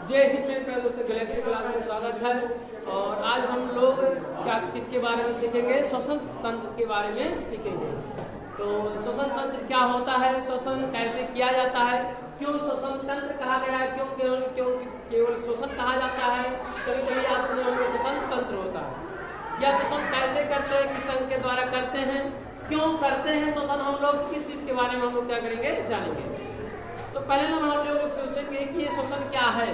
जय हिंद मेरे प्यारे दोस्तों, गैलेक्सी क्लास में स्वागत है। और आज हम लोग किसके बारे में सीखेंगे? श्वसन तंत्र के बारे में सीखेंगे। तो श्वसन तंत्र क्या होता है, श्वसन कैसे किया जाता है, क्यों श्वसन तंत्र कहा गया है, क्यों केवल श्वसन कहा जाता है, कभी कभी आप सुने होंगे श्वसन तंत्र होता है। यह श्वसन कैसे करते हैं, किस अंग के द्वारा करते हैं, क्यों करते हैं श्वसन, हम लोग किस चीज के बारे में हम लोग क्या करेंगे, जानेंगे। तो पहले ना हम लोग सोचेंगे कि ये श्वसन क्या है।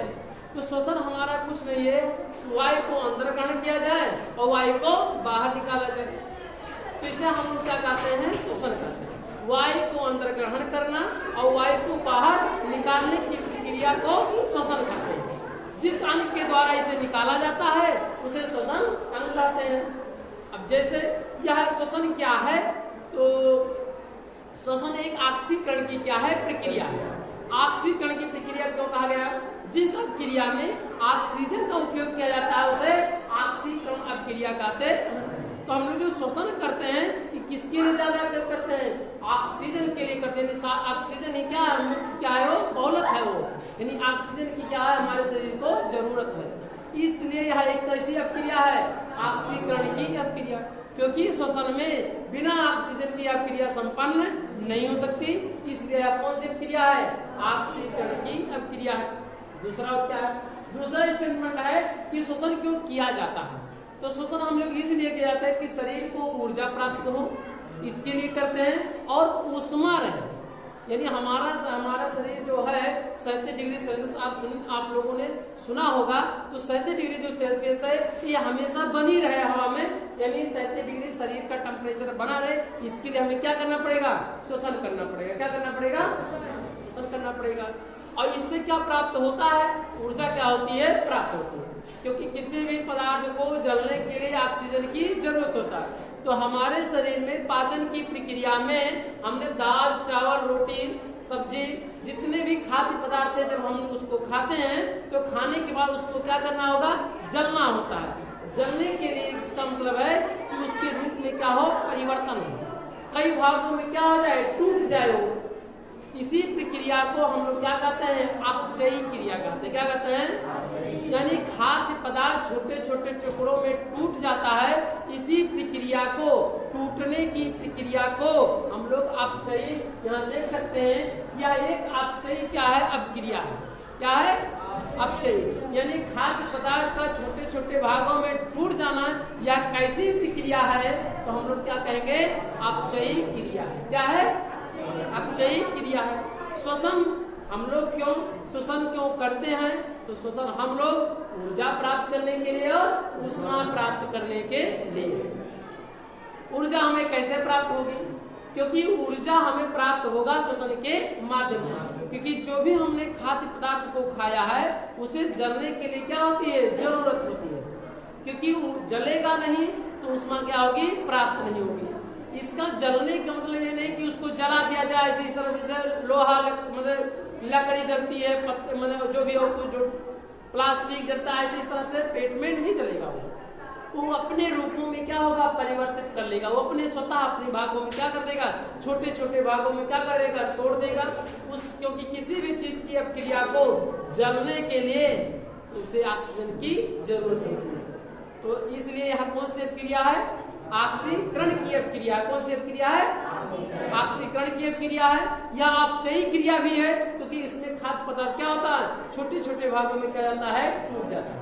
तो श्वसन हमारा कुछ नहीं है, वायु को अंदर ग्रहण किया जाए और वायु को बाहर निकाला जाए। तो इसे हम लोग क्या कहते हैं, श्वसन कहते हैं। वायु को अंदर ग्रहण करना और वायु को बाहर निकालने की प्रक्रिया को श्वसन कहते हैं। जिस अंग के द्वारा इसे निकाला जाता है उसे श्वसन अंग कहते हैं। अब जैसे यह श्वसन क्या है, तो श्वसन एक ऑक्सीकरण की क्या है, प्रक्रिया है। ऑक्सीकरण की प्रक्रिया क्यों कहा गया? जिस अभिक्रिया में ऑक्सीजन का उपयोग किया जाता है उसे ऑक्सीकरण अभिक्रिया कहते हैं। तो हम लोग जो श्वसन करते हैं कि किसके लिए ज्यादा करते हैं? ऑक्सीजन के लिए करते हैं। ऑक्सीजन ही क्या है, वो बहुलक है वो, यानी ऑक्सीजन की क्या है, हमारे शरीर को जरूरत है। इसलिए यह एक ऐसी अभिक्रिया है, ऑक्सीकरण की अभिक्रिया, क्योंकि श्वसन में बिना ऑक्सीजन की अभिक्रिया संपन्न नहीं हो सकती। इसलिए यह कौन सी अभिक्रिया है? ऑक्सीकरण की अभिक्रिया है। दूसरा क्या है? दूसरा स्टेटमेंट है कि श्वसन क्यों किया जाता है। तो श्वसन हम लोग इसलिए किया जाता है कि शरीर को ऊर्जा प्राप्त हो, इसके लिए करते हैं, और ऊष्मा रहे, यानी हमारा शरीर जो है 37 डिग्री सेल्सियस आप लोगों ने सुना होगा। तो 37 डिग्री जो सेल्सियस है ये हमेशा बनी रहे हवा में, यानी 37 डिग्री शरीर का टेम्परेचर बना रहे। इसके लिए हमें क्या करना पड़ेगा? श्वसन करना पड़ेगा। क्या करना पड़ेगा? श्वसन करना पड़ेगा। और इससे क्या प्राप्त होता है? ऊर्जा क्या होती है? प्राप्त होती है, क्योंकि किसी भी पदार्थ को जलने के लिए ऑक्सीजन की जरूरत होता है। तो हमारे शरीर में पाचन की प्रक्रिया में हमने दाल, चावल, रोटी, सब्जी, जितने भी खाद्य पदार्थ है, जब हम उसको खाते हैं तो खाने के बाद उसको क्या करना होगा? जलना होता है। जलने के लिए इसका मतलब है कि उसके रूप में क्या हो, परिवर्तन हो, कई भागों में क्या हो जाए, टूट जाए वो। इसी प्रक्रिया को हम लोग क्या कहते हैं? अपचयी क्रिया कहते हैं। क्या कहते हैं? यानी खाद्य पदार्थ छोटे छोटे टुकड़ों में टूट जाता है। इसी प्रक्रिया को, टूटने की प्रक्रिया को हम लोग अपचयी, यहाँ देख सकते हैं, यह एक अपचयी क्या है, अभिक्रिया है। क्या है? अपचयी, यानी खाद्य पदार्थ का छोटे छोटे भागों में टूट जाना, यह कैसी प्रक्रिया है? तो हम लोग क्या कहेंगे? अपचयी क्रिया है। क्या है? अपचयी क्रिया है। श्वसन हम लोग क्यों श्वसन क्यों करते हैं? तो श्वसन हम लोग ऊर्जा प्राप्त करने के लिए और ऊष्मा प्राप्त करने के लिए। ऊर्जा हमें कैसे प्राप्त होगी? क्योंकि ऊर्जा हमें प्राप्त होगा श्वसन के माध्यम से, क्योंकि जो भी हमने खाद्य पदार्थ को खाया है उसे जलने के लिए क्या होती है? जरूरत होती है। क्योंकि जलेगा नहीं तो ऊष्मा क्या होगी? प्राप्त नहीं होगी। इसका जलने का मतलब ये नहीं कि उसको जला दिया जाए, इस तरह से लोहा मतलब लकड़ी जलती है, पत्ते मतलब जो भी हो, जो प्लास्टिक जलता है, इस तरह से पेट में नहीं जलेगा। वो अपने रूपों में क्या होगा? परिवर्तित कर लेगा। वो अपने स्वतः अपने भागों में क्या कर देगा? छोटे छोटे भागों में क्या करेगा? तोड़ देगा क्योंकि किसी भी चीज की अभिक्रिया को जलने के लिए उसे ऑक्सीजन की जरूरत होती है। तो इसलिए यहाँ कौन सी अभिक्रिया है? ऑक्सीकरण की अभिक्रिया। कौन सी अभिक्रिया है? ऑक्सीकरण की अभिक्रिया है। या अपचयी क्रिया भी है, क्योंकि इसमें खाद्य पदार्थ क्या होता है? छोटे छोटे भागों में क्या जाता है? टूट जाता है।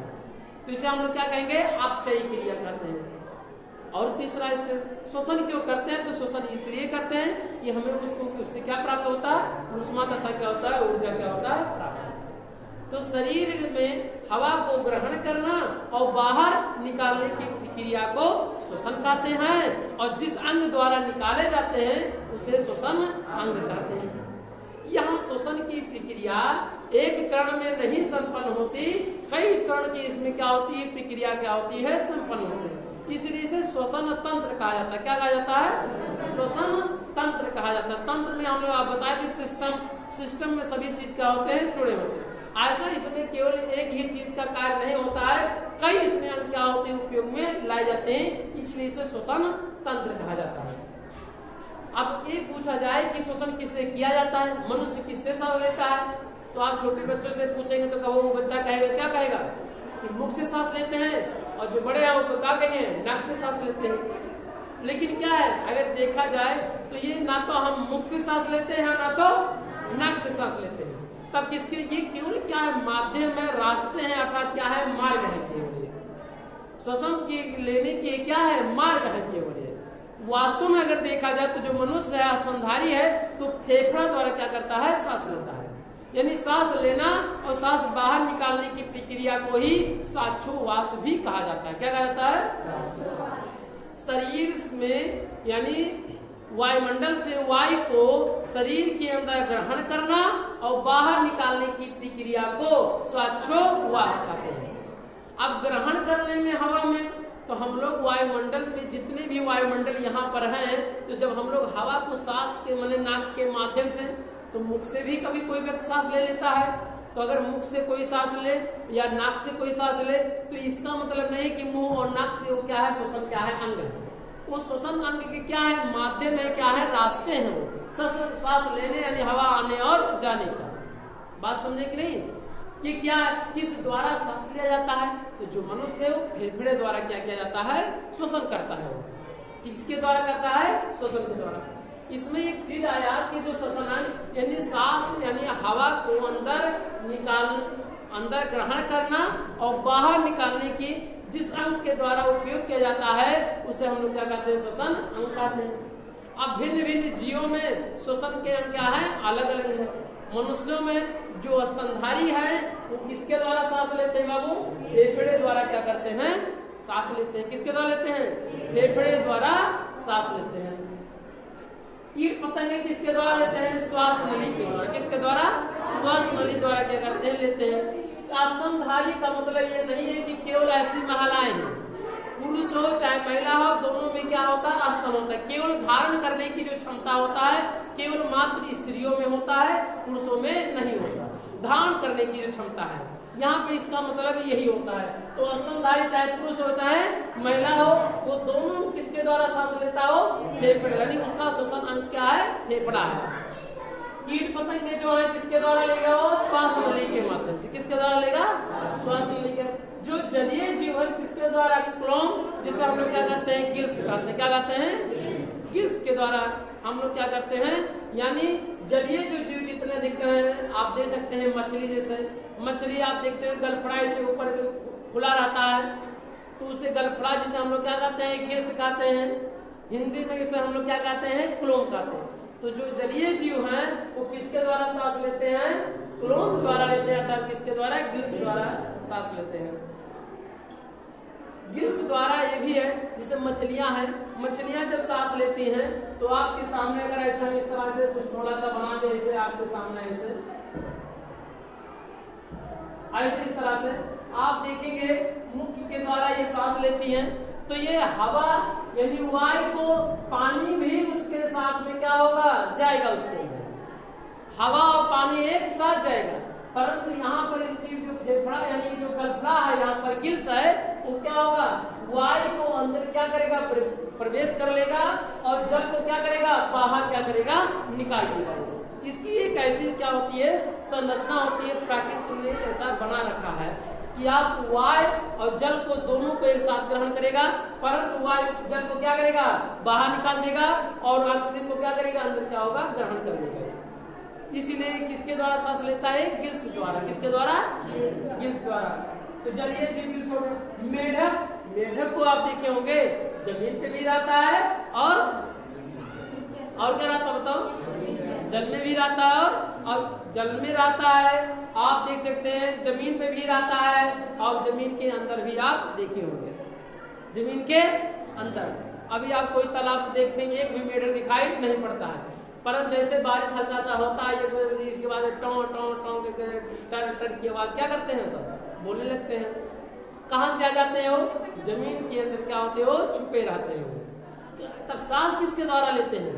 तो इसे हम लोग क्या कहेंगे? अपचयी क्रिया करते हैं। और तीसरा श्वसन क्यों करते हैं? तो श्वसन इसलिए करते हैं कि हमें उससे क्या प्राप्त होता है? ऊष्मा तथा क्या होता है? ऊर्जा क्या होता है? प्राप्त। तो शरीर में हवा को ग्रहण करना और बाहर निकालने की प्रक्रिया को श्वसन कहते हैं। और जिस अंग द्वारा निकाले जाते हैं उसे श्वसन अंग कहते हैं। यह श्वसन की प्रक्रिया एक चरण में नहीं संपन्न होती, कई चरण की इसमें क्या होती है? प्रक्रिया क्या होती है? संपन्न होती है। इसलिए इसे श्वसन तंत्र कहा जाता है। क्या कहा जाता है? श्वसन तंत्र कहा जाता है। तंत्र में हम लोग आप बताए कि सिस्टम में सभी चीज क्या होते हैं? जुड़े होते हैं। ऐसा इसमें केवल एक ही चीज का कार्य नहीं होता है, कई इसमें अंग क्या होते हैं? उपयोग में लाए जाते हैं, इसलिए इसे श्वसन तंत्र कहा जाता है। अब ये पूछा जाए कि श्वसन किससे किया जाता है? मनुष्य किससे सांस लेता है? तो आप छोटे बच्चों से पूछेंगे तो कहो वो बच्चा कहेगा, क्या कहेगा कि मुख से सांस लेते हैं, और जो बड़े हैं वो तो क्या कहेंगे नाक से सांस लेते हैं। लेकिन क्या है, अगर देखा जाए तो ये ना तो हम मुख से सांस लेते हैं ना तो नाक से सांस लेते हैं। तब किसके ये केवल क्या है, माध्यम है, रास्ते हैं, अर्थात क्या है, मार्ग है केवल। श्वसन की लेने की क्या है, मार्ग है केवल। वास्तव में अगर देखा जाए तो जो मनुष्य है, स्तनधारी है, तो फेफड़ा द्वारा क्या करता है, सांस लेता है। यानी सांस लेना और सांस बाहर निकालने की प्रक्रिया को ही श्वासोच्छ्वास भी कहा जाता है। क्या कहा जाता है, शरीर में यानी वायुमंडल से वायु को शरीर के अंदर ग्रहण करना और बाहर निकालने की प्रक्रिया को श्वासोच्छ्वास कहते हैं। अब ग्रहण करने में हवा में तो हम लोग वायुमंडल में जितने भी वायुमंडल यहाँ पर हैं, तो जब हम लोग हवा को सांस के माने नाक के माध्यम से, तो मुख से भी कभी कोई व्यक्ति सांस ले लेता है। तो अगर मुख से कोई सांस ले या नाक से कोई सांस ले, तो इसका मतलब नहीं कि मुंह और नाक से वो क्या है, श्वसन क्या है, अंग है। वो श्वसन अंग के क्या है, माध्यम है, क्या है, रास्ते हैं वो सांस लेने यानी हवा आने और जाने का। बात समझे कि नहीं, कि क्या किस द्वारा सांस लिया जाता है, तो जो मनुष्य है वो फेफड़े द्वारा क्या किया जाता है, श्वसन करता है। वो किसके द्वारा करता है, श्वसन के द्वारा। इसमें एक चीज आया कि जो श्वसन यानी सांस यानी हवा को अंदर ग्रहण करना और बाहर निकालने की जिस अंग के द्वारा उपयोग किया जाता है, उसे हम लोग क्या कहते हैं, श्वसन अंग कहते हैं। अब भिन्न भिन्न जीवों में श्वसन के अंग क्या है, अलग अलग है। मनुष्यों में जो स्तनधारी है वो किसके द्वारा सांस लेते हैं बाबू, फेफड़े द्वारा क्या करते हैं, सांस लेते हैं। किसके द्वारा लेते हैं, फेफड़े द्वारा सांस लेते हैं। कीट पतंगे किसके द्वारा लेते हैं, श्वास नली के द्वारा। किसके द्वारा, श्वास नली द्वारा क्या करते हैं, लेते हैं। स्तनधारी का मतलब ये नहीं है कि केवल ऐसी महिलाएं हैं, पुरुष हो चाहे महिला हो, दोनों में क्या होता है, स्तन होता है। केवल धारण करने की जो क्षमता होता है केवल मात्र स्त्रियों में होता है, पुरुषों में नहीं होता। धारण करने की जो क्षमता है यहाँ पे, इसका मतलब यही होता है। तो स्तनधारी चाहे पुरुष हो चाहे महिला हो, वो दोनों किसके द्वारा सांस लेता हो, फेफड़े, यानी उसका श्वसन अंग क्या है, फेफड़ा है। कीट पतंगे जो है किसके द्वारा लेगा, वो श्वास नली के माध्यम से। किसके द्वारा लेगा, श्वास नली के। जो जलीय जीव है किसके द्वारा, क्लोम, जिसे हम लोग क्या कहते हैं, गिल्स कहते हैं। क्या कहते हैं, गिल्स के द्वारा हम लोग क्या करते हैं, यानी जलीय जो जीव जितने दिख रहे हैं आप देख सकते हैं, मछली जैसे, मछली आप देखते हैं गलफड़ा से ऊपर खुला रहता है, तो उसे गलफड़ा जिसे हम लोग क्या कहते हैं, गिल्स कहते हैं। हिंदी में इसे हम लोग क्या कहते हैं, क्लोम कहते हैं। तो जो जलीय जीव हैं वो किसके द्वारा सांस लेते हैं, क्लोम द्वारा लेते हैं, अर्थात किसके द्वारा, गिल्स द्वारा सांस लेते हैं। गिल्स द्वारा ये भी है, जैसे मछलियां हैं, मछलियां जब सांस लेती हैं तो आपके सामने अगर ऐसे हम इस तरह से कुछ थोड़ा सा बना दे, ऐसे आपके सामने ऐसे इस तरह से आप देखेंगे मुख के द्वारा ये सांस लेती हैं, तो ये हवा यानी वायु को, पानी भी उसके साथ में क्या होगा, जाएगा उसके अंदर। हवा और पानी एक साथ जाएगा, परंतु यहाँ पर जो फेफड़ा यानी जो गलफड़ा है, यहाँ पर गिल्स है, वो क्या होगा, वायु को अंदर क्या करेगा, प्रवेश कर लेगा और जल को क्या करेगा, बाहर क्या करेगा, निकाल देगा। इसकी एक ऐसी क्या होती है, संरचना होती है, प्राकृतिक ने ऐसा बना रखा है कि आप वायु और जल को दोनों को एक साथ ग्रहण करेगा, परंतु वायु जल को क्या करेगा, बाहर निकाल देगा और ऑक्सीजन को क्या करेगा, अंदर क्या होगा, ग्रहण कर लेगा। इसीलिए किसके द्वारा सांस लेता है, गिल्स द्वारा। किसके द्वारा, गिल्स द्वारा। तो जलीय जीव गिल्स हो गए। मेढक, मेढक को आप देखे होंगे जमीन पे भी रहता है और क्या रहता, बताओ, जल में भी रहता है और जल में रहता है। आप देख सकते हैं जमीन पे भी रहता है और जमीन के अंदर भी आप देखे होंगे, जमीन के अंदर। अभी आप कोई तालाब देखते हैं, एक भी मेढक दिखाई नहीं पड़ता है, परंतु जैसे बारिश हल्का सा होता है, इसके बाद टों टों टों के टर टर की आवाज क्या करते हैं, सब बोलने लगते हैं। कहाँ से आ जाते हैं वो, जमीन के अंदर क्या होते हैं, वो छुपे रहते हैं वो। तब सांस किसके द्वारा लेते हैं,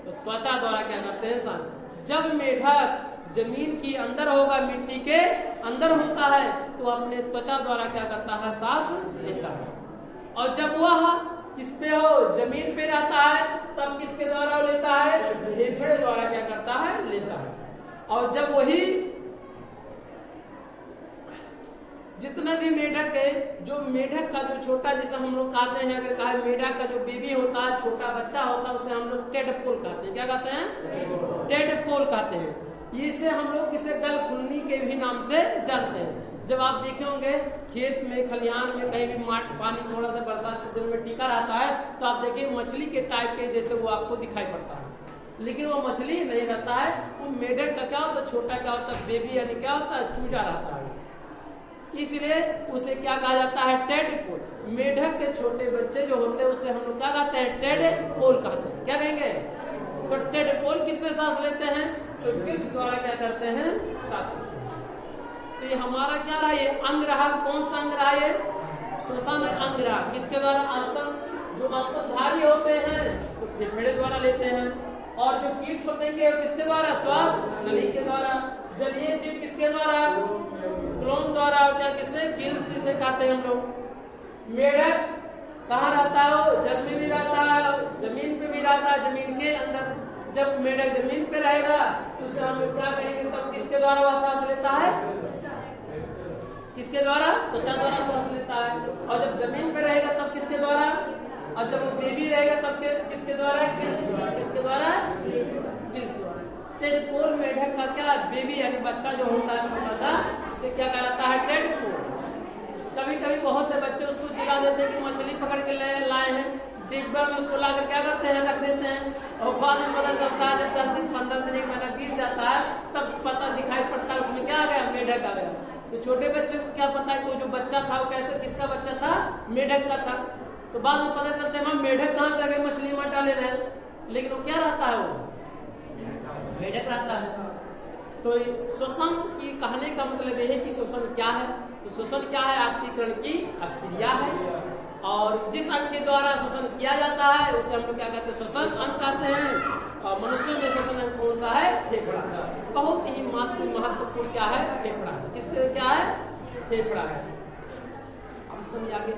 तो त्वचा द्वारा क्या करते हैं, सांस। जब मेढक जमीन की अंदर होगा, मिट्टी के अंदर होता है, तो अपने त्वचा द्वारा क्या करता है, सांस लेता है। और जब वह किस पे हो, जमीन पे रहता है, तब किसके द्वारा लेता है, फेफड़े द्वारा क्या करता है, लेता है। और जब वही जितने भी मेढक है, जो मेढक का जो छोटा, जैसे हम लोग कहते हैं, अगर कहा मेढक का जो बेबी होता है, छोटा बच्चा होता है, उसे हम लोग टेडपोल कहते हैं। क्या कहते हैं? टेडपोल कहते हैं। इसे हम लोग इसे गलफुल्नी के भी नाम से जानते हैं। जब आप देखे होंगे खेत में, खलिहान में, कहीं भी पानी थोड़ा सा बरसात के दिनों में टिका रहता है, तो आप देखिए मछली के टाइप के जैसे वो आपको दिखाई पड़ता है, लेकिन वो मछली नहीं रहता है। वो मेढक का क्या होता है? छोटा क्या होता है? बेबी, यानी क्या होता है? चूजा रहता है। इसलिए उसे क्या कहा जाता है? टेडपोल। मेढक के छोटे बच्चे जो होते हैं उसे हम लोग क्या कहते हैं? टेडपोल कहते हैं। क्या कहेंगे? तो टेडपोल किससे सांस लेते हैं? तो गिल्स द्वारा क्या करते हैं? सांस लेते हैं। तो ये हमारा क्या रहा? ये अंग रहा। कौन सा अंग रहा? ये श्वसन अंग रहा। किसके द्वारा? स्तन, जो स्तनधारी होते हैं तो फेफड़े द्वारा लेते हैं, और जो कीट पतंगे किसके द्वारा? श्वास नली के द्वारा। जलीय जीव किसके द्वारा? क्लोन द्वारा। क्या किससे? गिल्स से कहते हैं हम लोग। मेढक कहाँ रहता है? जल में भी रहता है, जमीन पे भी रहता है, जमीन के अंदर। जब मेढक जमीन पे रहेगा तो उसे हम लोग क्या कहेंगे? तब किसके द्वारा वह सांस लेता है? किसके द्वारा? त्वचा द्वारा सांस लेता है। और जब जमीन पे रहेगा तब किसके द्वारा? और जब वो बेबी रहेगा तब किसके द्वारा? किसके द्वारा? गिल्स द्वारा। टेडपोल मेढक का क्या? बेबी यानी बच्चा जो होता है छोटा सा, उसे क्या कहलाता है? टेडपोल। कभी कभी बहुत से बच्चे उसको चिढ़ा देते हैं कि मछली पकड़ के लाए हैं, डिब्बा में उसको लाकर क्या करते हैं? रख देते हैं, और बाद में पता चलता है जब 10 दिन 15 दिन 1 महीना बीत जाता है तब पता दिखाई पड़ता है उसमें क्या आ गया? मेढक आ गया। तो छोटे बच्चे को क्या पता है कि वो जो बच्चा था वो कैसे, किसका बच्चा था? मेढक का था। तो बाद में पता चलता है हम मेढक कहाँ से आ गए, मछली मत डाले रहे, लेकिन वो क्या रहता है? वो मेढक रहता है। तो श्वसन की कहने का मतलब यह है कि श्वसन क्या है? तो श्वसन क्या है? ऑक्सीकरण की अभिक्रिया है, और जिस अंग के द्वारा श्वसन किया जाता है उसे हम लोग क्या कहते हैं? श्वसन अंग कहते हैं। और मनुष्यों में श्वसन अंग कौन सा है? फेफड़ा। बहुत ही महत्वपूर्ण क्या है? फेफड़ा। किसके क्या है? फेफड़ा है। अब समझ आगे।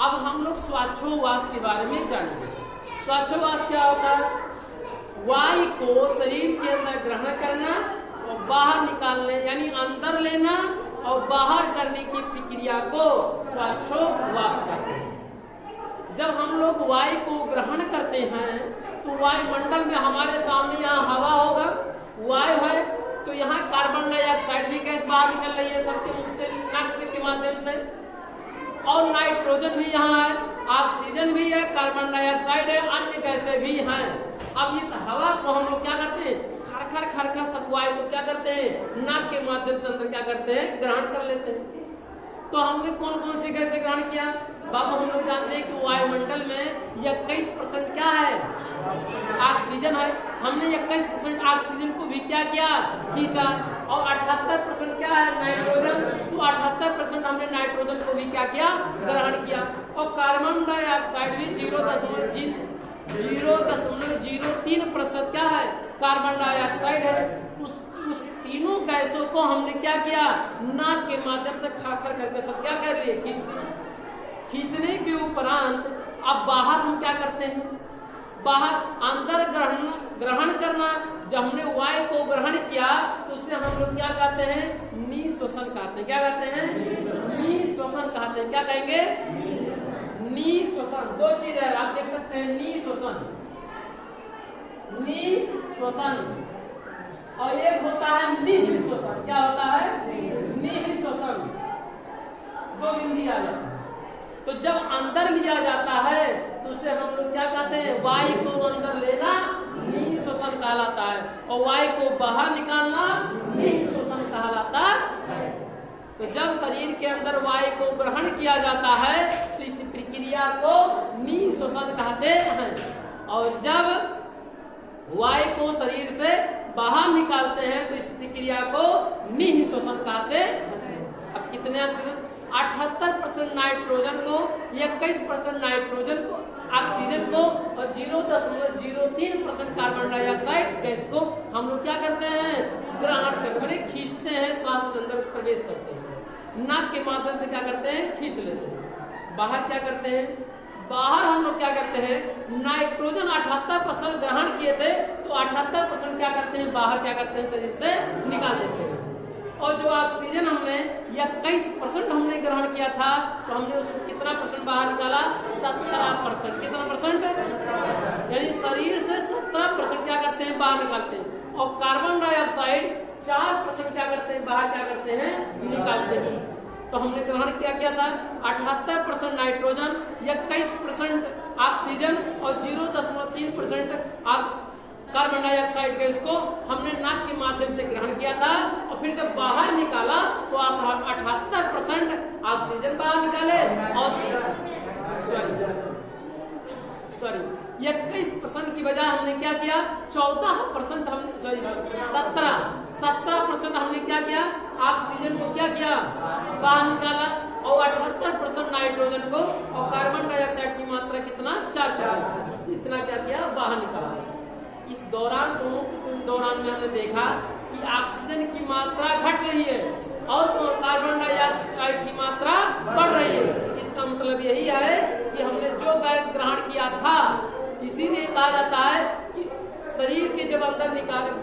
अब हम लोग श्वासोच्छ्वास के बारे में जानेंगे। श्वासोच्छ्वास क्या होता है? वायु को शरीर के अंदर ग्रहण करना और बाहर निकालने, यानी अंदर लेना और बाहर करने की प्रक्रिया को श्वासोच्छ्वास कहते हैं। जब हम लोग वायु को ग्रहण करते हैं तो वायुमंडल में हमारे सामने यहाँ हवा होगा, वायु है, तो यहाँ कार्बन डाइऑक्साइड भी गैस बाहर निकल रही है सबके मुंह से, नाक से के माध्यम से, और नाइट्रोजन भी यहाँ है, ऑक्सीजन भी है, कार्बन डाइऑक्साइड है, अन्य गैसें भी हैं। अब इस हवा को हम लोग क्या करते हैं? खरखर खरखर सब वायु को क्या करते हैं? नाक के माध्यम से अंदर क्या करते हैं? ग्रहण कर लेते हैं। तो हमने कौन कौन सी गैसें ग्रहण किया? बाबू हम लोग जानते हैं कि वायुमंडल में 21% क्या है? ऑक्सीजन है। हमने 21% ऑक्सीजन को भी क्या किया? खींचा। और 78% क्या है? नाइट्रोजन। तो 78% हमने नाइट्रोजन को भी क्या किया? ग्रहण किया। और कार्बन डाइऑक्साइड भी 0.03% क्या है? कार्बन डाइऑक्साइड है। उस तीनों गैसों को हमने क्या किया? नाक के माध्यम से खाकर करके सब क्या कर लिए? खींच लिए। खींचने के उपरांत अब बाहर हम क्या करते हैं? बाहर अंदर ग्रहण करना। जब हमने वायु को ग्रहण किया तो उससे हम लोग क्या कहते हैं? निःश्वसन कहते हैं। क्या कहते हैं? निःश्वसन कहते हैं। क्या कहेंगे? निःश्वसन। दो चीज है, आप देख सकते हैं, निःश्वसन, निःश्वसन, और एक होता है निःश्वसन। क्या होता है? निःश्वसन। दो बिंदी आ जाए। तो जब अंदर लिया जाता है तो उसे हम लोग क्या कहते हैं? वायु को अंदर लेना निःश्वसन कहलाता है, और वायु को बाहर निकालना निःश्वसन कहलाता है। तो जब शरीर के अंदर वायु को ग्रहण किया जाता है तो इस प्रक्रिया को निःश्वसन कहते हैं, और जब वायु को शरीर से बाहर निकालते हैं तो इस प्रक्रिया को निःश्वसन कहते हैं। अब कितने ऑक्सीजन? 78% नाइट्रोजन को, 21% नाइट्रोजन को, ऑक्सीजन को, और 0.03% कार्बन डाइऑक्साइड गैस को हम लोग क्या करते हैं? ग्रहण करते, मैंने खींचते हैं, श्वास के अंदर प्रवेश करते हैं, नाक के माध्यम से क्या करते हैं? खींच लेते हैं। बाहर क्या करते हैं? बाहर हम लोग क्या करते हैं? नाइट्रोजन 78% ग्रहण किए थे तो 78% क्या करते हैं? बाहर क्या करते हैं? शरीर से निकाल देते हैं। और जो ऑक्सीजन हमने 21% हमने ग्रहण किया था, तो हमने उसको कितना परसेंट बाहर निकाला? 17%। कितना परसेंट? यानी शरीर से 17% क्या करते हैं? बाहर निकालते हैं। और कार्बन डाइऑक्साइड 4% क्या करते हैं? बाहर क्या करते हैं? निकालते हैं। तो हमने ग्रहण क्या था? 78% नाइट्रोजन, 21% ऑक्सीजन और 0.3% कार्बन डाइऑक्साइड गैस को हमने नाक के माध्यम से ग्रहण किया था। और फिर जब बाहर निकाला तो 78% ऑक्सीजन बाहर निकाले और 21% की बजाय हमने क्या किया? 14% हमने 17% हमने क्या किया? ऑक्सीजन को क्या किया? बाहर निकाला। और 78% नाइट्रोजन को और कार्बन डाइऑक्साइड की मात्रा कितना? 4%। इतना क्या किया? बाहर निकाला। इस दौरान दोनों दौरान में हमने देखा कि ऑक्सीजन की मात्रा घट रही है और कार्बन डाइऑक्साइड की मात्रा बढ़ रही है। इसका मतलब यही है कि हमने जो गैस ग्रहण किया था, इसीलिए कहा जाता है कि शरीर के जब अंदर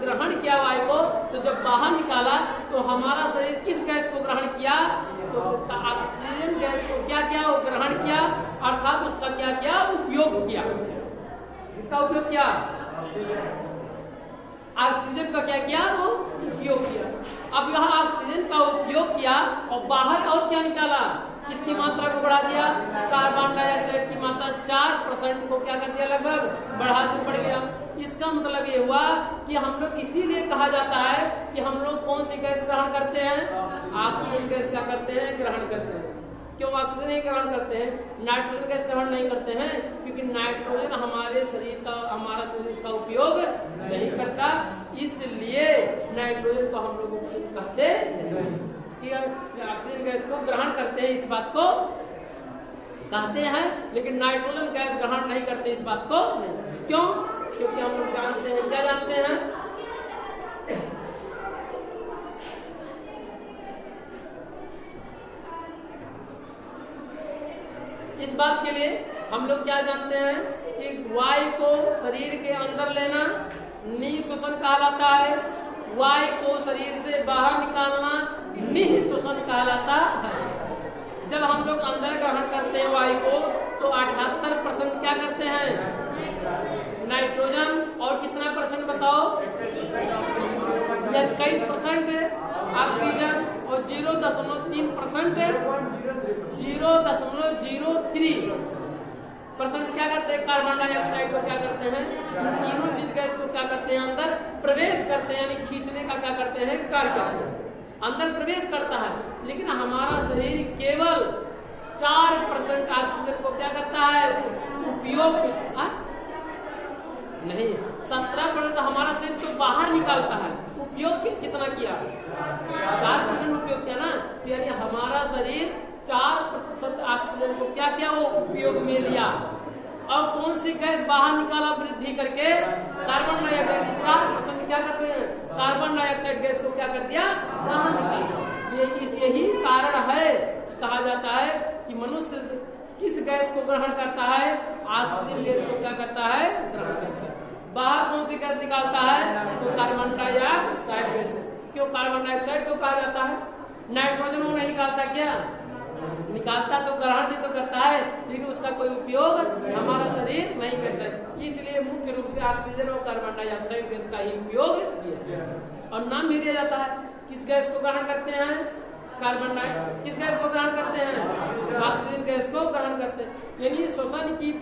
ग्रहण किया वायु को, तो जब बाहर निकाला तो हमारा शरीर किस गैस को ग्रहण किया? तो ऑक्सीजन गैस को क्या किया? वो ग्रहण किया, अर्थात उसका क्या किया? उपयोग किया। इसका उपयोग किया, ऑक्सीजन का क्या किया? वो उपयोग किया। अब यह ऑक्सीजन का उपयोग किया और बाहर और क्या निकाला? इसकी मात्रा को बढ़ा दिया। कार्बन डाइऑक्साइड की मात्रा 4% को क्या कर दिया? लगभग बढ़ गया। इसका मतलब ये हुआ कि हम लोग, इसीलिए कहा जाता है कि हम लोग कौन सी गैस ग्रहण करते हैं? ऑक्सीजन गैस क्या करते हैं? ग्रहण करते हैं। क्यों ऑक्सीजन नहीं ग्रहण करते हैं? नाइट्रोजन गैस ग्रहण नहीं करते हैं क्योंकि नाइट्रोजन हमारा शरीर उसका उपयोग नहीं करता। इसलिए नाइट्रोजन को हम लोग कहते हैं कि ऑक्सीजन गैस को ग्रहण करते हैं, इस बात को कहते हैं, लेकिन नाइट्रोजन गैस ग्रहण नहीं करते, इस बात को नहीं। क्यों? क्योंकि हम लोग जानते हैं, क्या जानते हैं? इस बात के लिए हम लोग क्या जानते हैं कि वायु को शरीर के अंदर लेना निःश्वसन कहलाता है, वायु को शरीर से बाहर निकालना निःश्वसन कहलाता है। जब हम लोग अंदर ग्रहण करते हैं वायु को तो 78% क्या करते हैं? नाइट्रोजन और कितना परसेंट बताओ? 21% ऑक्सीजन और 0.3% 0.03% क्या करते हैं? कार्बन डाइऑक्साइड को क्या करते हैं? तीनों चीज गैस को क्या करते हैं? अंदर प्रवेश करते हैं, यानी खींचने का क्या करते हैं? कार्य करते हैं। अंदर प्रवेश करता है, लेकिन हमारा शरीर केवल 4% ऑक्सीजन को क्या करता है? उपयोग नहीं, 17% हमारा शरीर तो बाहर निकालता है। उपयोग कितना किया? 4% उपयोग किया ना। यानी हमारा शरीर 4% ऑक्सीजन को क्या किया? वो उपयोग में लिया। और कौन सी गैस बाहर निकाला वृद्धि करके? Carbon dioxide. 4% क्या करते हैं? कार्बन डाइऑक्साइड गैस को क्या कर दिया? बाहर निकाला। यही कारण है कि कहा जाता है कि मनुष्य किस गैस को ग्रहण करता है? ऑक्सीजन गैस को क्या करता है? ग्रहण करता है। बाहर कौन सी गैस निकालता है? तो कार्बन डाइऑक्साइड गैस। क्यों कार्बन डाइऑक्साइड को कहा जाता है? नाइट्रोजन वो नहीं निकालता क्या? निकालता तो, ग्रहण भी तो करता है, लेकिन उसका कोई उपयोग हमारा शरीर नहीं करता है। इसलिए मुख्य रूप से ऑक्सीजन और कार्बन डाइऑक्साइड गैस का ही उपयोग किया और नाम भी दिया जाता है। किस गैस को ग्रहण करते हैं? Carbon dioxide. किस गैस को ग्रहण करते हैं? ऑक्सीजन गैस को ग्रहण करते हैं। यानी श्वसन की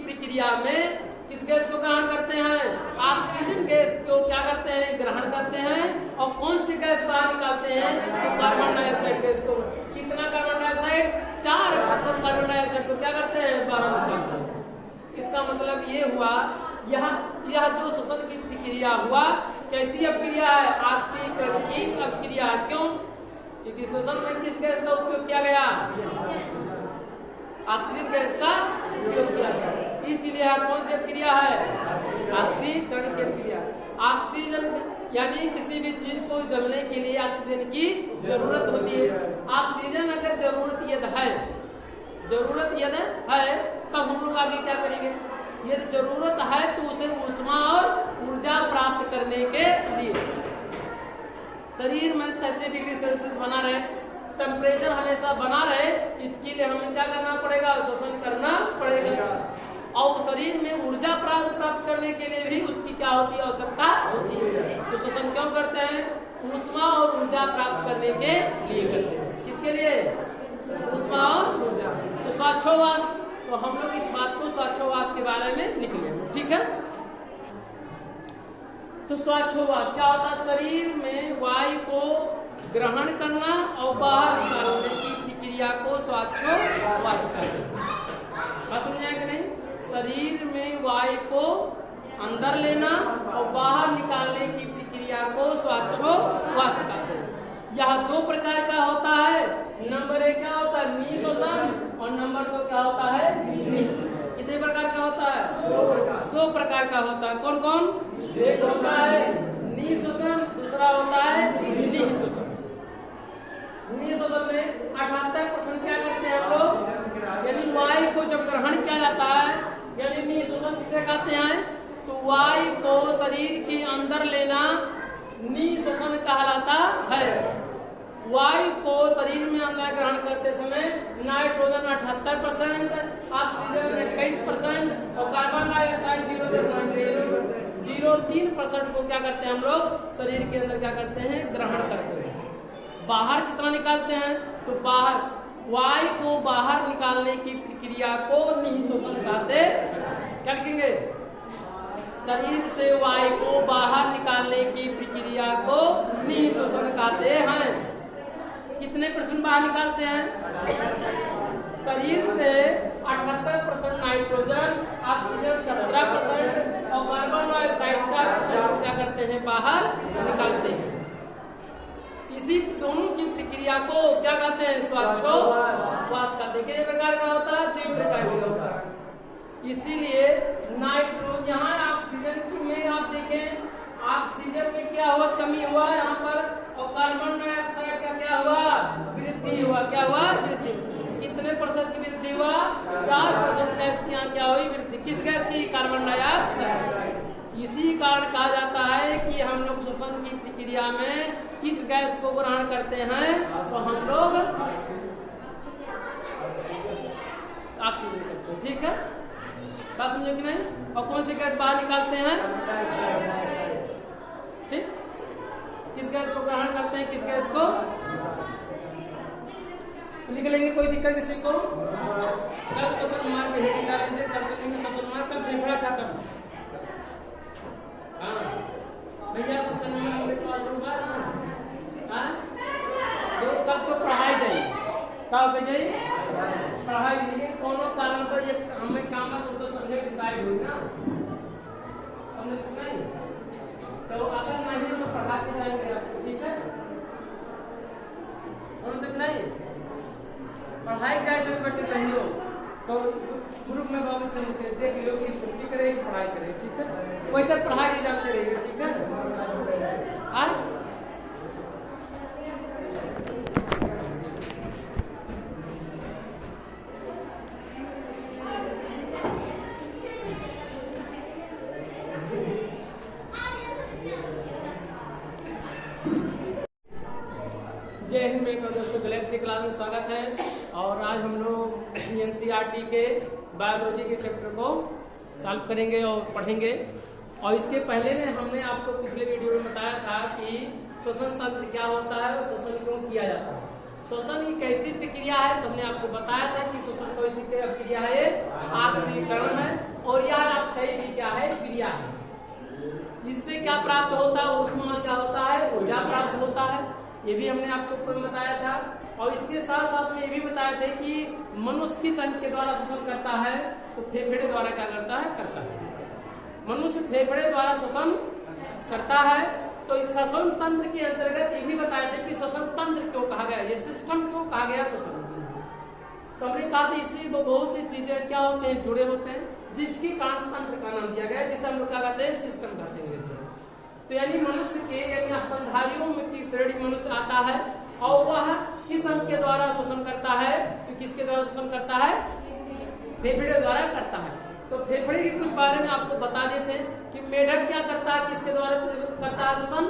प्रक्रिया में किस गैस को ग्रहण करते हैं? ऑक्सीजन गैस को क्या करते हैं? ग्रहण करते हैं। और कौन सी गैस बाहर निकालते हैं? तो कार्बन डाइऑक्साइड गैस को। कितना कार्बन डाइऑक्साइड? 4% कार्बन डाइऑक्साइड को क्या करते हैं? बाहर निकालते हैं। इसका मतलब ये हुआ, यह जो श्वसन की प्रक्रिया हुआ, कैसी अभिक्रिया है? ऑक्सीकरण की अभिक्रिया। क्यों? क्योंकि श्वसन में किस गैस का उपयोग किया गया? ऑक्सीजन गैस का उपयोग किया गया। इसीलिए कौन सी अभिक्रिया है? ऑक्सीकरण की अभिक्रिया। ऑक्सीजन यानी किसी भी चीज को जलने के लिए ऑक्सीजन की जरूरत होती है। ऑक्सीजन अगर जरूरत यदि है तब हम लोग आगे क्या करेंगे? यदि जरूरत है तो उसे ऊष्मा और ऊर्जा प्राप्त करने के लिए शरीर में 70 डिग्री सेल्सियस बना रहे, टेम्परेचर हमेशा बना रहे, इसके लिए हमें क्या करना पड़ेगा? शोषण करना पड़ेगा। और शरीर में ऊर्जा प्राप्त करने के लिए भी उसकी क्या होती है? आवश्यकता होती है। तो शोषण क्यों करते हैं? ऊष्मा और ऊर्जा प्राप्त करने के लिए करते हैं। किसके लिए? ऊष्मा और ऊर्जा। तो श्वासोच्छ्वास, तो हम लोग इस बात को श्वासोच्छ्वास के बारे में लिख लेंगे, ठीक है। तो श्वासोच्छ्वास क्या होता है? शरीर में वायु को ग्रहण करना और बाहर निकालने की प्रक्रिया को श्वासोच्छ्वास कहते हैं। बात समझ आए कि नहीं? शरीर में वायु को अंदर लेना और बाहर निकालने की प्रक्रिया को श्वासोच्छ्वास कहते हैं। यह दो प्रकार का होता है। नंबर 1 क्या होता है? निःश्वासन, और नंबर 2 क्या होता है? निःश्वासन। कितने प्रकार का होता है? दो प्रकार का होता है। कौन कौन? एक होता है निःश्वासन, दूसरा होता है निःश्वासन। निःश्वासन में 78% क्या करते हैं हम लोग? यानी वायु को जब ग्रहण किया जाता है, यानी निःश्वासन किसे कहते हैं? तो वायु को शरीर के अंदर लेना निःश्वासन कहलाता है। वायु को शरीर में अंदर ग्रहण करते समय नाइट्रोजन 78%, ऑक्सीजन 21% और कार्बन डाइऑक्साइड 0.03% को क्या करते हैं हम लोग? शरीर के अंदर क्या करते हैं? ग्रहण करते हैं। बाहर कितना निकालते हैं? तो बाहर वायु को बाहर निकालने की प्रक्रिया को निःश्वासन कहते हैं। क्या लिखेंगे? शरीर से वायु को बाहर निकालने की प्रक्रिया को निःश्वासन कहते हैं। कितने % बाहर निकालते हैं? शरीर से 78% नाइट्रोजन, ऑक्सीजन 17% और कार्बन डाइऑक्साइड 4% क्या करते हैं? बाहर निकालते हैं। इसी दोनों की प्रक्रिया को क्या कहते हैं? श्वासोच्छ्वास कहते हैं। कितने प्रकार का होता है? 2 प्रकार का होता है। इसीलिए नाइट्रोजन, यहाँ ऑक्सीजन में आप देखें, ऑक्सीजन में क्या हुआ? कमी हुआ यहाँ पर, और कार्बन डाइऑक्साइड का क्या हुआ? वृद्धि हुआ। क्या हुआ? वृद्धि। कितने % की वृद्धि हुआ? 4% गैस की यहाँ क्या हुई? वृद्धि। किस गैस की? Carbon dioxide. इसी कारण कहा जाता है कि हम लोग श्वसन की प्रक्रिया में किस गैस को ग्रहण करते हैं? तो हम लोग ऑक्सीजन करते हैं, ठीक है। बात समझे कि नहीं? और कौन सी गैस बाहर निकालते हैं? ठीक। किस गैस को ग्रहण करते हैं? किस गैस को? लिख लेंगे, कोई दिक्कत किसी को? कल श्वसन मार्ग के हेडिंग डालेंगे, कल चलेंगे श्वसन मार्ग का फेफड़ा खत्म। हाँ भैया, सबसे मेरे पास होगा ना। तो कल तो पढ़ाई जाइए, कल जाइए पढ़ाई लीजिए। कोनो कारण पर ये हमें काम का सब तो समझे डिसाइड हुई ना, समझे नहीं? तो अगर नहीं तो पढ़ा के जाएंगे आपको, ठीक है? समझे नहीं? पढ़ाई जाए सब बेटे नहीं हो तो ग्रुप में बाबू चल के देख लो कि छुट्टी करे कि पढ़ाई करे, ठीक है? वैसे पढ़ाई जाते रहेगी, ठीक है? आज जय हिंद मेरे दोस्तों, गैलेक्सी क्लास में स्वागत है। और आज हम लोग एनसीईआरटी के बायोलॉजी के चैप्टर को सॉल्व करेंगे और पढ़ेंगे। और इसके पहले में हमने आपको पिछले वीडियो में बताया था कि श्वसन तंत्र क्या होता है और श्वसन क्यों किया जाता है। श्वसन की कैसी प्रक्रिया है तो हमने आपको बताया था कि श्वसन कैसी प्रक्रिया है? ऑक्सीकरण है। और यह अपक्षय की क्या है? क्रिया है। इससे क्या प्राप्त होता है? ऊष्मा क्या होता है? ऊर्जा प्राप्त होता है। ये भी हमने आपको बताया था। और इसके साथ साथ में ये भी बताया था कि मनुष्य किस अंग के द्वारा श्वसन करता है? तो फेफड़े द्वारा क्या करता है? करता है। मनुष्य फेफड़े द्वारा श्वसन करता है। तो इस श्वसन तंत्र के अंतर्गत ये भी बताया था कि श्वसन तंत्र क्यों कहा गया, ये सिस्टम क्यों कहा गया श्वसन। तो हमने कहा था इससे बहुत सी चीजें क्या होते हैं? जुड़े होते हैं, जिसके कारण तंत्र का नाम दिया गया, जिसे हम लोग क्या कहते हैं? सिस्टम कहते हैं। तो यानी मनुष्य के यानी स्तनधारियों में की श्रेणी मनुष्य आता है और वह किस अंग के द्वारा शोषण करता है? तो किसके द्वारा शोषण करता है? फेफड़े द्वारा करता है। तो फेफड़े के कुछ बारे में आपको बता देते हैं कि मेढक क्या करता है? किसके द्वारा करता है शोषण?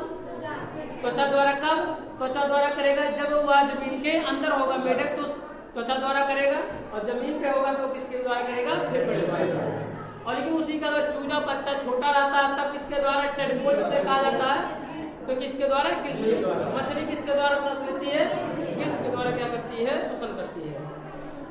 त्वचा द्वारा कब? त्वचा द्वारा करेगा जब वह जमीन के अंदर होगा, मेढक तो त्वचा द्वारा करेगा, और जमीन पे होगा तो किसके द्वारा करेगा? फेफड़े द्वारा। और लेकिन उसी का अगर चूजा बच्चा छोटा रहता है तब किसके द्वारा? टेडपोल जिसे कहा जाता है, तो किसके द्वारा? गिल्स के द्वारा। मछली किसके द्वारा सांस लेती है? गिल्स के द्वारा क्या करती है? शोषण करती है।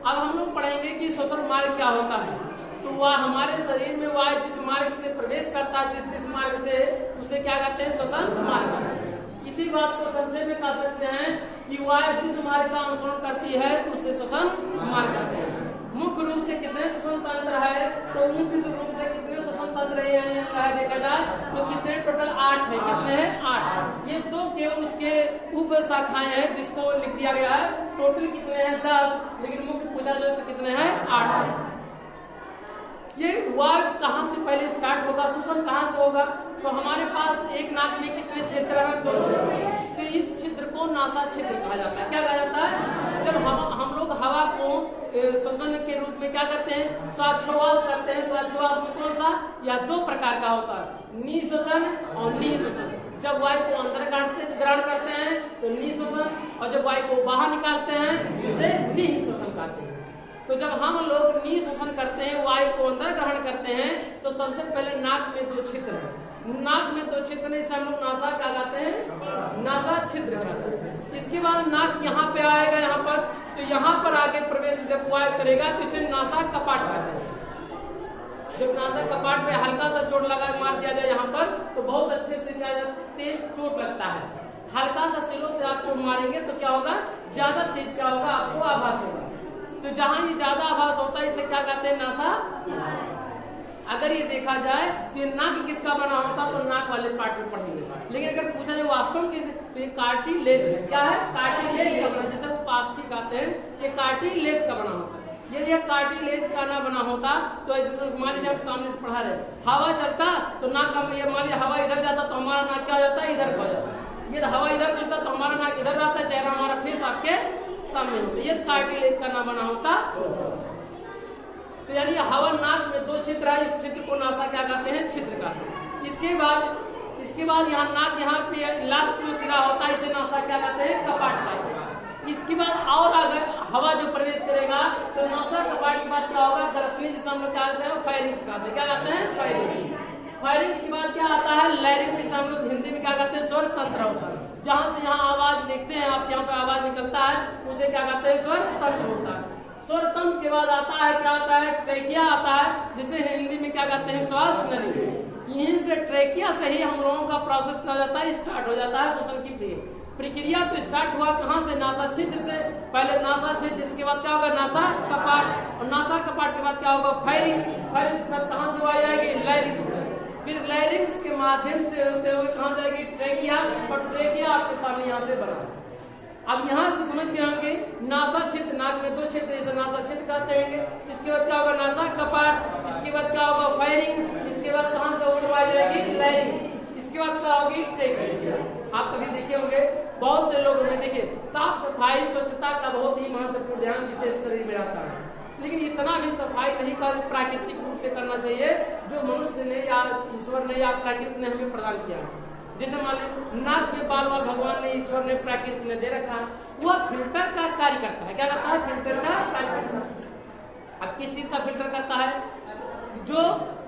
अब हम लोग पढ़ेंगे कि श्वसन मार्ग क्या होता है। तो वह हमारे शरीर में वह जिस मार्ग से प्रवेश करता है, जिस मार्ग से, उसे क्या कहते हैं? श्वसन मार्ग। इसी बात को संक्षेप में कह सकते हैं कि वह जिस मार्ग का अनुसरण करती है तो उसे श्वसन मार्ग कहते हैं। मुख्य रूप से कितने श्वसन तंत्र है? तो मुख्य रूप से कितने श्वसन तंत्र है देखा जाए तो कितने? टोटल 8 है। कितने हैं? 8। ये तो केवल उसके उप शाखाएं हैं जिसको लिख दिया गया है। टोटल कितने हैं? 10, लेकिन मुख्य पूछा जाए तो कितने हैं? 8। ये वर्ड कहाँ से पहले स्टार्ट होगा? श्वसन कहाँ से होगा? तो हमारे पास एक नाक में कितने छिद्र हैं? 2 छिद्र। तो इस छिद्र को नासा छिद्र कहा जाता है। क्या कहा जाता है? जब हम लोग हवा को श्वसन के रूप में क्या करते हैं? श्वासोच्छ्वास करते हैं। श्वासोच्छ्वास में कौन सा? या 2 प्रकार का होता है, निःश्वसन और निःश्वसन। जब वायु को अंदर ग्रहण करते हैं तो निःश्वसन, और जब वायु को बाहर निकालते हैं उसे निःश्वसन कहते हैं। तो जब हम लोग निःश्वसन करते हैं, वायु को अंदर ग्रहण करते हैं, तो सबसे पहले नाक में 2 छिद्र है। नाक में 2 छिद्र नहीं, हम लोग नासा क्या कहते हैं? नासा छिद्र कहते हैं। इसके बाद नाक यहाँ पे आएगा, यहाँ पर, तो यहाँ पर आगे प्रवेश जब वायु करेगा तो इसे नासा कपाट कहते हैं। जब नासा कपाट पे हल्का सा चोट लगा मार दिया जाए यहाँ पर, तो बहुत अच्छे से क्या तेज चोट लगता है। हल्का सा सिलों से आप चोट मारेंगे तो क्या होगा? ज्यादा तेज क्या होगा? आपको आभास होगा। तो जहां ये ज्यादा आभास होता है इसे क्या कहते हैं? नासा। अगर ये देखा जाए तो नाक किसका बना होता तो नाक वाले पार्ट में पढ़ेंगे, लेकिन अगर पूछा जाए वास्तव में तो ये कार्टिलेज क्या है? कार्टिलेज का बना, जैसे वो पास्थी कहते हैं, ये कार्टिलेज का बना होता है। यदि यह कार्टिलेज का ना बना होता तो ऐसे मान लीजिए आप सामने से पढ़ा रहे, हवा चलता तो नाक हम ये मान लीजिए हवा इधर जाता तो हमारा नाक क्या हो जाता है? इधर हो जाता है। ये हवा इधर चलता तो हमारा नाक इधर रहता है, चेहरा हमारा फेस आपके सामने होता। ये कार्टिलेज का ना बना होता। तो यानी हवा नाक में 2 छिद्र है, इस छिद्र को नासा क्या कहते हैं? छिद्र कहते हैं। इसके बाद यहाँ नाक यहाँ पे लास्ट जो सिरा होता है इसे नासा क्या कहते हैं? कपाट कहते हैं। इसके बाद और अगर हवा जो प्रवेश करेगा तो नासा कपाट के बाद क्या होगा? दरअसल जिसे हम लोग क्या कहते हैं? फायरिंग्स कहते हैं। क्या कहते हैं? फायरिंग्स। फायरिंग्स के बाद क्या आता है? लैरिंग, जिसे हम लोग हिंदी में क्या कहते हैं? स्वर तंत्र होता है। जहां से यहाँ आवाज देखते हैं आप, यहाँ पे आवाज निकलता है, उसे क्या कहते हैं? स्वर तंत्र होता है। स्वर तंत्र के बाद आता है क्या आता है? ट्रेकिया आता है, जिसे हिंदी में क्या कहते हैं? श्वास नली। यहीं से ट्रेकिया से ही हम लोगों का प्रोसेस क्या हो जाता है? स्टार्ट हो जाता है श्वसन की प्रक्रिया। तो स्टार्ट हुआ कहाँ से? नासा छिद्र से। पहले नासा छिद्र, इसके बाद क्या होगा? नासा कपाट, और नासा कपाट के बाद क्या होगा? फायरिंग्स। फायरिंग्स के बाद कहाँ से वायु आएगी? लैरिंग्स। फिर लैरिंग्स के माध्यम से होते हुए कहाँ जाएगी? ट्रेकिया, और ट्रेकिया आपके सामने यहाँ से बना। अब यहाँ से समझ के होंगे नासा छिद्र, नाक में 2 छिद्र, इसे नासा छिद्र कहते हैं। इसके बाद क्या होगा? नासा कपाट। इसके बाद क्या होगा? फायरिंग। इसके बाद कहाँ से उठवाई जाएगी? लैरिंग्स। इसके बाद क्या होगी? ट्रेकिया। आप कभी देखे होंगे बहुत से लोग में देखिए साफ सफाई स्वच्छता का बहुत ही महत्वपूर्ण ध्यान विशेष शरीर में रहता है, लेकिन इतना भी सफाई नहीं कर प्राकृतिक रूप से करना चाहिए जो मनुष्य ने या ईश्वर ने या प्रकृति ने हमें प्रदान किया। जैसे मान लीजिए नाक में बाल भगवान ने, ईश्वर ने, प्रकृति ने दे रखा है, वह फिल्टर का कार्य करता है। क्या करता है? फिल्टर का कार्य करता है। अब किस चीज का फिल्टर करता है? जो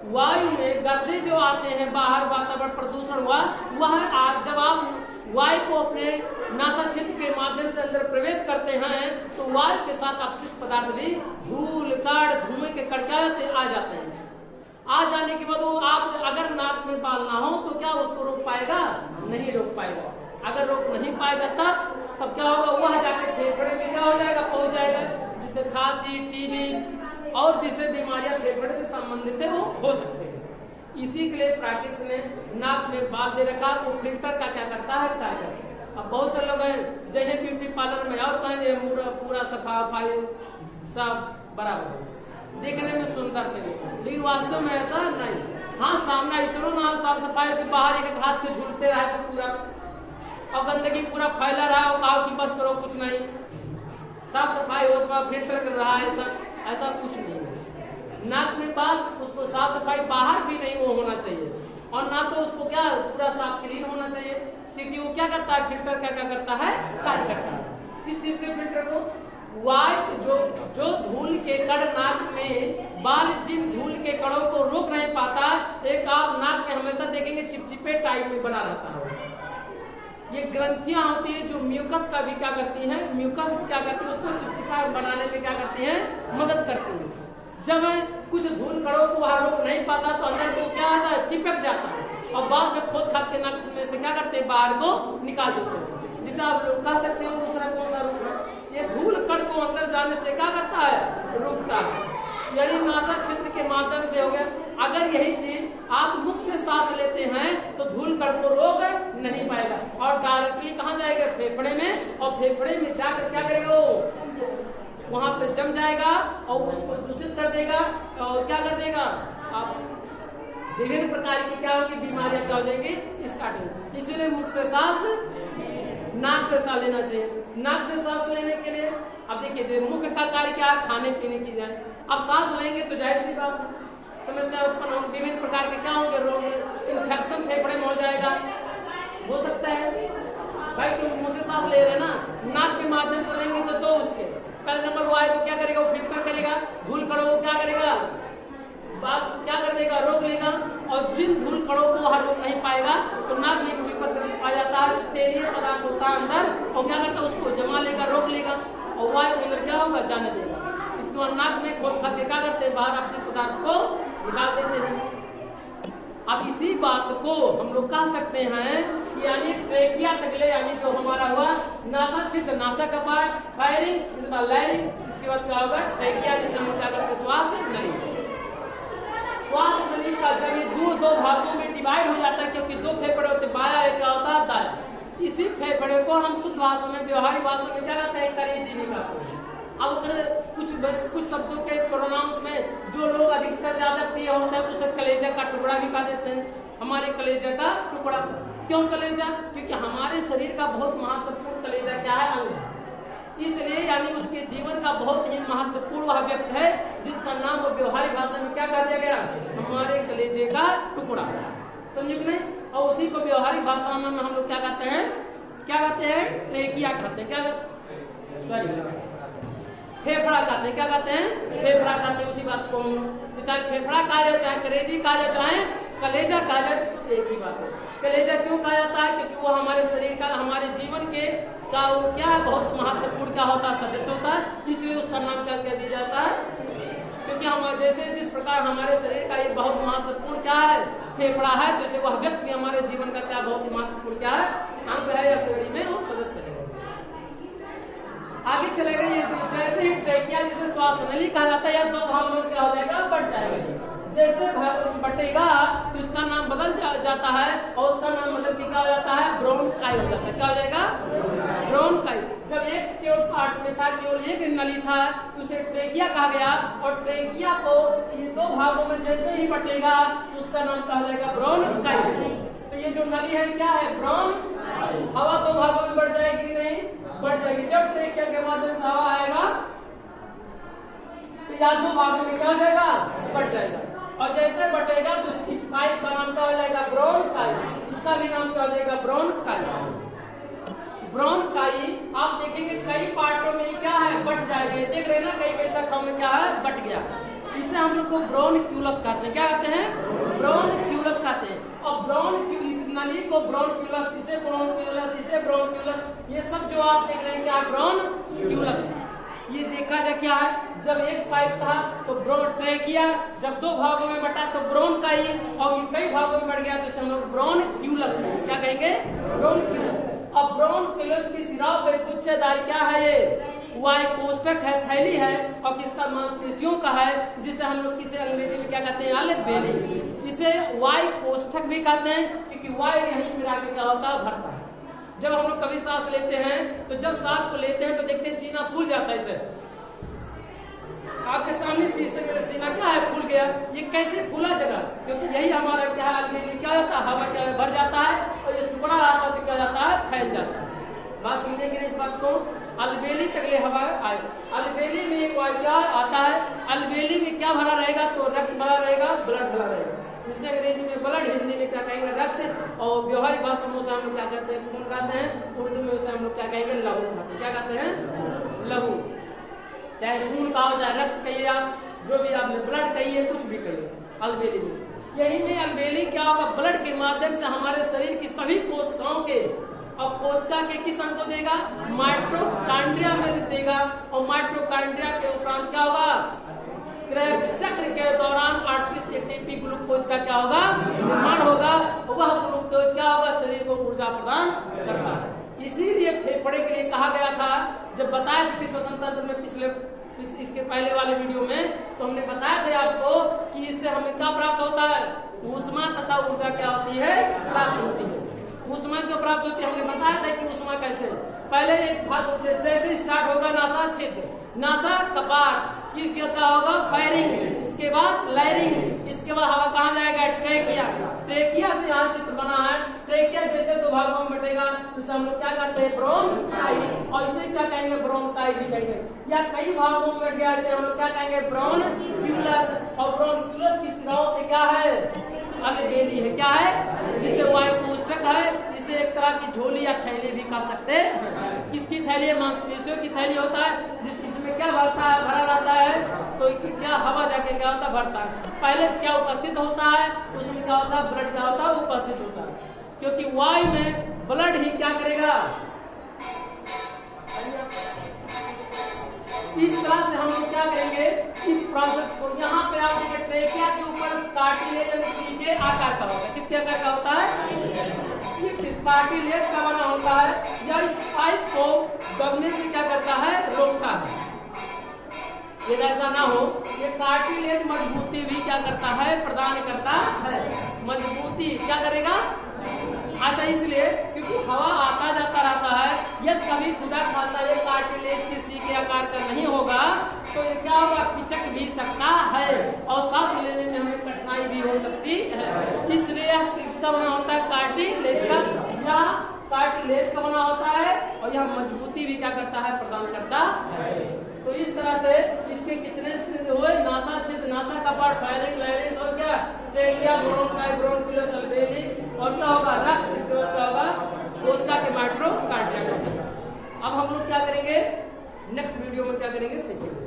वायु में गर्दे जो आते हैं बाहर, वातावरण प्रदूषण हुआ, वह जब आप वायु को अपने नासा छिद्र के माध्यम से अंदर प्रवेश करते हैं तो वायु के साथ अपशिष्ट पदार्थ भी, धूल, कण, धुएं के कण आ जाते हैं। आ जाने के बाद वो आप अगर नाक में बाल ना हो तो क्या उसको रोक पाएगा? नहीं रोक पाएगा। अगर रोक नहीं पाएगा तब क्या होगा? वह जाके फेफड़े में क्या हो जाएगा? पहुंच जाएगा, जिससे खांसी, टीबी और जिससे बीमारियां फेफड़े से संबंधित है वो हो सकते हैं। इसी के लिए प्रकृति ने नाक में बाल दे रखा, वो फिल्टर का क्या करता है? कार्य करता है। अब बहुत से लोग हैं जैसे ब्यूटी पार्लर में और कहेंगे पूरा सफाई सब बराबर देखने में सुंदर थे, लेकिन वास्तव में ऐसा नहीं। हाँ, सामना इसरो ना साफ सफाई के बाहर एक हाथ के झूलते रहे सब पूरा, और गंदगी पूरा फैला रहा है, कहा कि बस करो कुछ नहीं, साफ सफाई हो तो फिल्टर कर रहा है, ऐसा कुछ नहीं है। नाक में बाल, उसको साफ सफाई बाहर भी नहीं वो होना चाहिए, और ना तो उसको क्या पूरा साफ क्लीन होना चाहिए, क्योंकि वो क्या करता है, फिल्टर क्या क्या करता है, कार्य करता है। किस चीज के फिल्टर को, वायु जो धूल के कण नाक में बाल जिन धूल के कणों को रोक नहीं पाता, एक आप नाक में हमेशा देखेंगे चिपचिपे टाइप में बना रहता है। ये ग्रंथियां होती है जो म्यूकस का भी क्या करती हैं, म्यूकस क्या करती है, उसको चिपचिपा बनाने में क्या करती है, मदद करती है। जब कुछ धूल कणों को वहां रोक नहीं पाता तो अंदर को क्या आता है, चिपक जाता है और बाद में खोद खाद के नाक में से क्या करते हैं, बाहर को निकाल देते हैं। जिसे आप लोग कह सकते हो दूसरा कौन सा रूप है, ये धूल कण को अंदर जाने से क्या करता है, रोकता है। यानी नासा क्षेत्र के माध्यम से हो गया। अगर यही चीज आप मुख से सांस लेते हैं तो धूल कण को रोक नहीं पाएगा और डायरेक्टली कहाँ जाएगा, फेफड़े में, और फेफड़े में जाकर क्या करेगा, वहां पे जम जाएगा और उसको दूषित कर देगा और क्या कर देगा, आप विभिन्न प्रकार की क्या होगी, बीमारियां क्या हो जाएंगी, स्टार्ट होगी। इसीलिए मुख से सांस, नाक से सांस लेना चाहिए। नाक से सांस लेने के लिए अब देखिए मुख का कार्य क्या है, खाने पीने की जाए। अब सांस लेंगे तो जाहिर सी बात समस्या उत्पन्न होगी, विभिन्न प्रकार के क्या होंगे रोग, इन्फेक्शन फेफड़े में हो जाएगा, हो सकता है भाई। तुम मुंह से सांस ले रहे ना, नाक के माध्यम से लेंगे तो दो उसके पहले नंबर वायु को क्या करेगा, वो फिल्टर करेगा, धूल कणों को क्या करेगा, बात क्या कर देगा, रोक लेगा। और जिन धूल कणों को वहां रोक नहीं पाएगा तो नाक में म्यूकस पाया जाता है, तेलीय पदार्थ होता है अंदर, और क्या करता है, उसको जमा लेगा, रोक लेगा और वायु अंदर क्या होगा, जाने देगा। इसके बाद नाक में खोद खाद क्या करते हैं, बाहर अपशिष्ट पदार्थ को निकाल देते हैं। अब इसी बात को हम लोग कह सकते हैं कि यानी ट्रेकिया तकले, यानी जो हमारा हुआ नासा क्षेत्र, नासा का पार्ट, फायरिंग, इसके बाद लैरिंग, इसके बाद क्या होगा ट्रेकिया, जिसे हम क्या करते हैं, श्वास नली। श्वास नली का जब ये दो भागों में डिवाइड हो जाता है, क्योंकि दो फेफड़े होते, बाया एक क्या होता है, दाया। इसी फेफड़े को हम शुद्ध भाषा में, व्यवहारिक भाषा में क्या कहते हैं, कलेजी भी कहते हैं। अब कुछ शब्दों के प्रोनाउंस में जो लोग अधिकतर ज्यादा प्रिय होते हैं उसे कलेजा का टुकड़ा भी कह देते हैं। हमारे कलेजा का टुकड़ा, क्यों कलेजा, क्योंकि हमारे शरीर का बहुत महत्वपूर्ण कलेजा क्या है, अंग है। इसलिए यानी उसके जीवन का बहुत ही महत्वपूर्ण वह व्यक्ति है जिसका नाम वो व्यवहारिक भाषा में क्या कर दिया गया, हमारे कलेजे का टुकड़ा, समझे कि नहीं। और उसी को व्यवहारिक भाषा में हम लोग क्या कहते हैं, क्या कहते हैं, ट्रेकिया कहते हैं, क्या सॉरी फेफड़ा कहते हैं, क्या कहते हैं, फेफड़ा कहते हैं। उसी बात को चाहे फेफड़ा कहा जाए, चाहे कलेजी कहा जाए, चाहे कलेजा कहा जाए, सब एक ही बात है। कलेजा क्यों कहा जाता है, क्योंकि वो हमारे शरीर का, हमारे जीवन के का वो क्या है, बहुत महत्वपूर्ण क्या होता है, सदस्य होता है, इसलिए उसका नाम क्या कर दिया जाता है। क्योंकि हम जैसे जिस प्रकार हमारे शरीर का ये बहुत महत्वपूर्ण क्या है, फेफड़ा है, जैसे वह व्यक्ति हमारे जीवन का क्या बहुत महत्वपूर्ण क्या है, अंग है या शरीर में वो सदस्य है। आगे चले गए, जैसे ही ट्रेकिया जिसे श्वास नली कहा जाता है, या दो भाग में क्या हो जाएगा, बढ़ जाएगा। जैसे बटेगा तो इसका नाम बदल जाता है और उसका नाम बदल के क्या हो जाता है, ब्रोंकाई हो जाता है। क्या हो जाएगा, ब्रोंकाई। जब एक केवल पार्ट में था, केवल एक नली था, तो उसे ट्रेकिया कहा गया और ट्रेकिया को ये दो भागों में जैसे ही बटेगा तो उसका नाम क्या हो जाएगा, ब्रोंकाई। तो ये जो नली है क्या है, ब्रोन, हवा दो भागों में बढ़ जाएगी, नहीं बढ़ जाएगी। जब ट्रेकिया के माध्यम से हवा आएगा तो या दो भागों में क्या हो जाएगा, बढ़ जाएगा। और जैसे बढ़ेगा तो इस पाइप का नाम क्या हो जाएगा, ब्रोंकाई। इसका भी नाम क्या हो जाएगा, ब्रोंकाई। ब्रोंकाई आप देखेंगे कई पार्टों में क्या है, बढ़ जाएगा। देख रहे ना, कई कैसा कम में क्या है, बढ़ गया। इसे हम लोग को ब्रोनक्यूलस कहते हैं। क्या कहते हैं, ब्रोनक्यूलस कहते हैं। और ब्रोनक्यूलस नली को ब्रोनक्यूलस, इसे ब्रोनक्यूलस, इसे ब्रोनक्यूलस, ये सब जो आप देख रहे हैं क्या ब्रोनक्यूलस है। ये देखा जाए क्या है, जब एक पाइप था तो ट्रेकिया, जब दो भागों में बटा तो ब्रोंकाई, और कई भागों में बढ़ गया तो हम लोग ब्रोनक्यूलस, क्या कहेंगे, ब्रोनक्यूलस। अब ब्रोनक्यूलस की सिराओं पे गुच्छेदार क्या है, ये वायु कोष्ठक है, थैली है, और किसका, मांसपेशियों का है, जिसे हम लोग किसे अंग्रेजी में क्या कहते हैं, अल्वेली। इसे वायु कोष्ठक भी कहते हैं, क्योंकि वायु यहीं मिला के क्या होता है, भरता है। जब हम लोग कभी सांस लेते हैं तो जब सांस को लेते हैं तो देखते हैं सीना फूल जाता है। इसे आपके सामने सीना क्या है, फूल गया। ये कैसे फूला जगह, क्योंकि यही हमारा क्या है, अल्वेली क्या होता है, हवा क्या भर जाता है और ये सुपड़ा आता है तो क्या जाता है, फैल जाता है। बात समझेंगे इस बात को, अलबेली तकले हवा आए। अलबेली में एक वायु क्या आता है, अलबेली में क्या भरा रहेगा, तो रक्त भरा रहेगा, ब्लड भरा रहेगा। जिससे अंग्रेजी में ब्लड, हिंदी में क्या कहेंगे रक्त, और व्यवहारिक भाषा में उसे हम लोग क्या कहते हैं, खून कहते हैं। उर्दू में उसे हम लोग क्या कहेंगे, लहू कहते हैं। क्या कहते हैं, लहू। चाहे खून कहो, चाहे रक्त कहिए, आप जो भी आपने ब्लड कहिए, कुछ भी कहिए, अलबेली में। यही में अलबेली क्या होगा, ब्लड के माध्यम से हमारे शरीर की सभी कोशिकाओं के, और कोशिका के किस अंग को देगा, माइटोकॉन्ड्रिया में देगा, और माइटोकॉन्ड्रिया के उपरांत क्या होगा, क्रेब्स चक्र के दौरान 38 एटीपी ग्लूकोज का क्या होगा, निर्माण होगा। वह ग्लूकोज क्या होगा, शरीर को ऊर्जा प्रदान करता है। इसीलिए फेफड़े के लिए कहा गया था, जब बताया था कि श्वसन तंत्र में इसके पहले वाले वीडियो में तो हमने बताया था आपको कि इससे हमें क्या प्राप्त होता है, ऊष्मा तथा ऊर्जा क्या होती है, प्राप्त होती है। ऊष्मा क्यों प्राप्त होती है, हमने बताया था कि ऊष्मा कैसे, पहले एक भाग जैसे स्टार्ट होगा नासा क्षेत्र, नासा कपाट, फिर क्या होगा, फायरिंग, इसके बाद लायरिंग, इसके बाद हवा कहाँ जाएगा, ट्रेकिया। ट्रेकिया से यहाँ चित्र बना है, ट्रेकिया जैसे दो भागों में बटेगा तो हम लोग क्या कहते हैं, ब्रोंकाई, और इसे क्या कहेंगे, ब्रोंकाई भी कहेंगे। या कई भागों में बट गया इसे हम लोग क्या कहेंगे, ब्रोनक्यूलस, और ब्रोनक्यूलस की शिराओं पे क्या है, अलबेली है। क्या है, जिसे वायु कोष्ठक है, इसे एक तरह की झोली या थैली भी कह सकते हैं। किसकी थैली है, मांसपेशियों की थैली होता है, इसमें क्या भरता है, भरा रहता है, तो क्या हवा जाके क्या होता है, भरता है। पहले से क्या उपस्थित होता है, उसमें क्या होता है, ब्लड क्या होता है, उपस्थित होता है, क्योंकि वायु में ब्लड ही क्या करेगा। इस तरह से हम लोग क्या करेंगे, इस प्रोसेस को, यहाँ पे आप देखिए ट्रेकिया के ऊपर कार्टिलेज के आकार का होता है। किसके आकार का होता है, ये कार्टिलेज का बना होता है, या इस पाइप को दबने से क्या करता है, रोकता है। ये ऐसा ना हो, ये कार्टिलेज मजबूती भी क्या करता है, प्रदान करता है। मजबूती क्या करेगा, ऐसा इसलिए क्योंकि हवा आता जाता रहता है। यदि कभी खुदा खाता ये कार्टिलेज किसी के आकार का नहीं होगा तो ये क्या होगा, पिचक भी सकता है, और सांस लेने में हमें कठिनाई भी हो सकती है। इसलिए इसका बना होता है कार्टिलेज का, या कार्टिलेज का बना होता है, और यह मजबूती भी क्या करता है, प्रदान करता है। तो इस तरह से इसके कितने हुए, नासा क्षेत्र, नासा कपाट, फायरिंग, लायरिंग, और क्या ट्रेकिया, ब्रोंकाई, ब्रोनक्यूलस, अलबेली, और क्या होगा, रक्त, इसके बाद क्या होगा, कोशिका के माइटोकॉन्ड्रिया। अब हम लोग क्या करेंगे, नेक्स्ट वीडियो में क्या करेंगे, सीखेंगे।